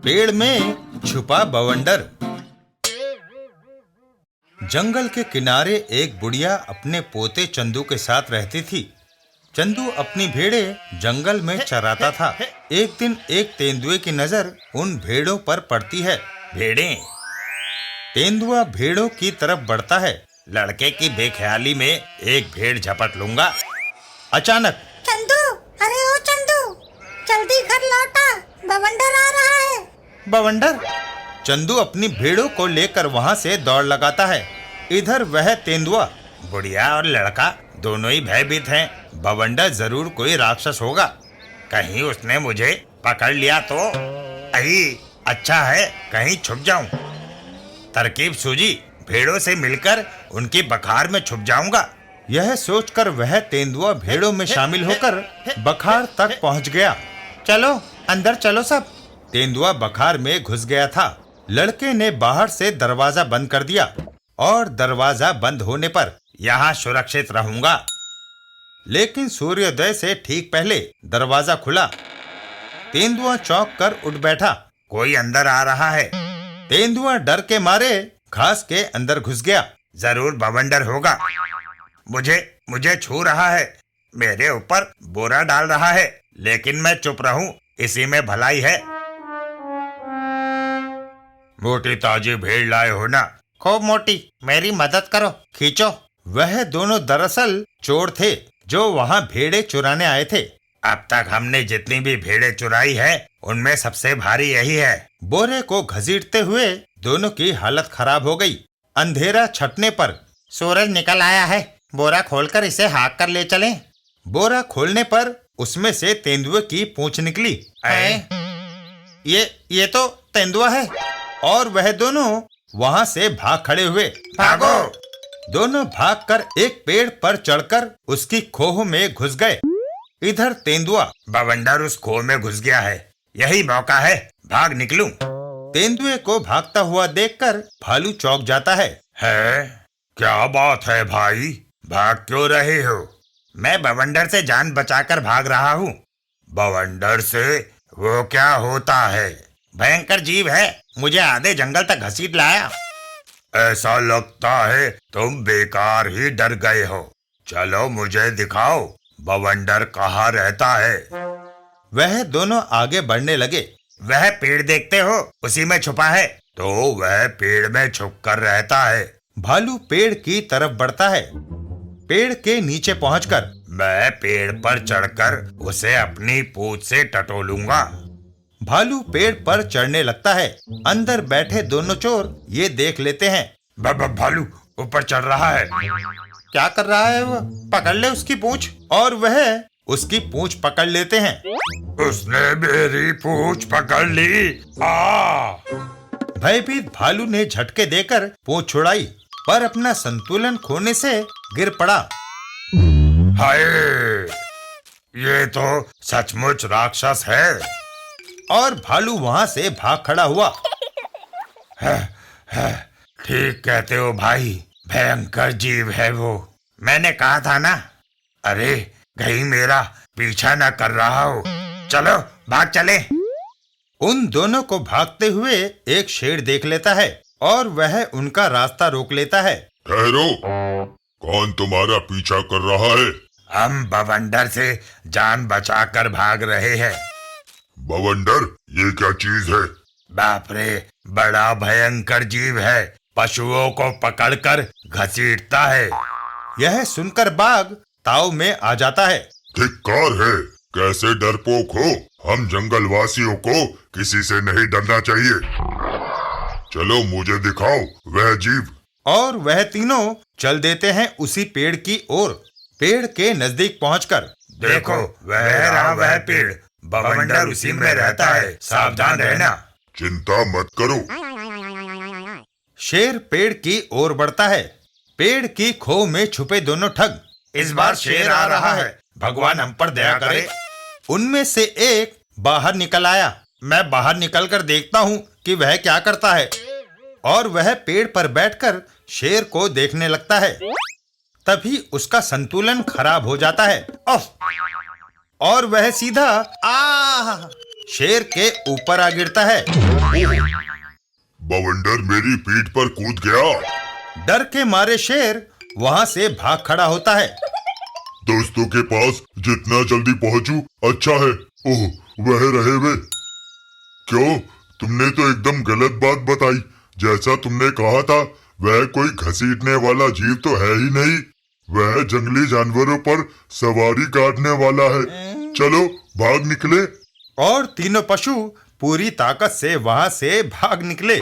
पेड़ में छुपा बवंडर। जंगल के किनारे एक बुढ़िया अपने पोते चंदू के साथ रहती थी। चंदू अपनी भेड़ें जंगल में चराता था। एक दिन एक तेंदुए की नजर उन भेड़ों पर पड़ती है। भेड़ें। तेंदुआ भेड़ों की तरफ बढ़ता है। लड़के की बेख्याली में एक भेड़ झपट लूंगा। अचानक चंदू, अरे ओ चंदू, जल्दी घर लौटा, बवंडर आ रहा है। बवंडर। चंदू अपनी भेड़ों को लेकर वहां से दौड़ लगाता है। इधर वह तेंदुआ, बुढ़िया और लड़का दोनों ही भयभीत हैं। बवंडर जरूर कोई राक्षस होगा। कहीं उसने मुझे पकड़ लिया तो अही अच्छा है कहीं छुप जाऊं। तरकीब सूझी, भेड़ों से मिलकर उनकी बखार में छुप जाऊंगा। यह सोचकर वह तेंदुआ भेड़ों में शामिल होकर बखार तक पहुंच गया। चलो अंदर चलो सब। तेंदुआ बखार में घुस गया था। लड़के ने बाहर से दरवाजा बंद कर दिया और दरवाजा बंद होने पर यहाँ सुरक्षित रहूंगा। लेकिन सूर्योदय से ठीक पहले दरवाजा खुला। तेंदुआ चौंक कर उठ बैठा। कोई अंदर आ रहा है। तेंदुआ डर के मारे घास के अंदर घुस गया। जरूर बवंडर होगा। मुझे छू रहा है, मेरे ऊपर बोरा डाल रहा है, लेकिन मैं चुप रहूं, इसी में भलाई है। मोटी ताजी भेड़ लाए हो ना? खूब मोटी, मेरी मदद करो, खींचो। वह दोनों दरअसल चोर थे जो वहां भेड़े चुराने आए थे। अब तक हमने जितनी भी भेड़े चुराई है उनमें सबसे भारी यही है। बोरे को घसीटते हुए दोनों की हालत खराब हो गई। अंधेरा छटने पर सूरज निकल आया है, बोरा खोलकर इसे हाँक कर ले चलें। बोरा खोलने पर उसमें से तेंदुए की पूंछ निकली। ये तो तेंदुआ है। और वह दोनों वहां से भाग खड़े हुए। भागो! दोनों भागकर एक पेड़ पर चढ़कर उसकी खोह में घुस गए। इधर तेंदुआ, बवंडर उस खोह में घुस गया है, यही मौका है, भाग निकलूं। तेंदुए को भागता हुआ देखकर भालू चौंक जाता है। क्या बात है भाई, भाग क्यों रहे हो? मैं बवंडर से जान बचाकर भाग रहा हूँ। बवंडर से? वो क्या होता है? भयंकर जीव है, मुझे आधे जंगल तक घसीट लाया। ऐसा लगता है तुम बेकार ही डर गए हो। चलो मुझे दिखाओ, बवंडर कहाँ रहता है। वह दोनों आगे बढ़ने लगे। वह पेड़ देखते हो, उसी में छुपा है। तो वह पेड़ में छुपकर रहता है। भालू पेड़ की तरफ बढ़ता है। पेड़ के नीचे पहुंचकर मैं पेड़ पर चढ़कर उसे अपनी पूंछ से टटोलूंगा। भालू पेड़ पर चढ़ने लगता है। अंदर बैठे दोनों चोर ये देख लेते हैं। भालू ऊपर चढ़ रहा है। क्या कर रहा है वह? पकड़ ले उसकी पूंछ। और वह उसकी पूंछ पकड़ लेते हैं। उसने मेरी पूंछ पकड़ ली। भयभीत भालू ने झटके देकर पूंछ छुड़ाई, पर अपना संतुलन खोने से गिर पड़ा। हाय, ये तो सचमुच राक्षस है। और भालू वहां से भाग खड़ा हुआ। ठीक कहते हो भाई, भयंकर जीव है वो। मैंने कहा था ना। अरे कहीं मेरा पीछा न कर रहा हो। चलो भाग चले। उन दोनों को भागते हुए एक शेर देख लेता है और वह उनका रास्ता रोक लेता है। ठहरो, कौन तुम्हारा पीछा कर रहा है? हम बवंडर से जान बचाकर भाग रहे हैं। बवंडर? ये क्या चीज है? बाप रे, बड़ा भयंकर जीव है, पशुओं को पकड़कर घसीटता है। यह सुनकर बाघ ताव में आ जाता है। धिक्कार है, कैसे डरपोक हो। हम जंगल वासियों को किसी से नहीं डरना चाहिए। चलो मुझे दिखाओ वह जीव। और वह तीनों चल देते हैं उसी पेड़ की ओर। पेड़ के नजदीक पहुंचकर देखो, वह रहा वह पेड़, बवंडर उसी में रहता है, सावधान रहना। चिंता मत करो। शेर पेड़ की ओर बढ़ता है। पेड़ की खोह में छुपे दोनों ठग। इस बार शेर आ रहा है, भगवान हम पर दया करे। उनमें से एक बाहर निकल आया। मैं बाहर निकलकर देखता हूँ कि वह क्या करता है। और वह पेड़ पर बैठकर शेर को देखने लगता है। तभी उसका संतुलन खराब हो जाता है। और वह सीधा शेर के ऊपर आ गिरता है। बवंडर मेरी पीठ पर कूद गया। डर के मारे शेर वहां से भाग खड़ा होता है। दोस्तों के पास जितना जल्दी पहुंचूं अच्छा है। ओह, वह रहे वे। क्यों, तुमने तो एकदम गलत बात बताई। जैसा तुमने कहा था वह कोई घसीटने वाला जीव तो है ही नहीं। वह जंगली जानवरों पर सवारी काटने वाला है। चलो भाग निकले। और तीनों पशु पूरी ताकत से वहां से भाग निकले।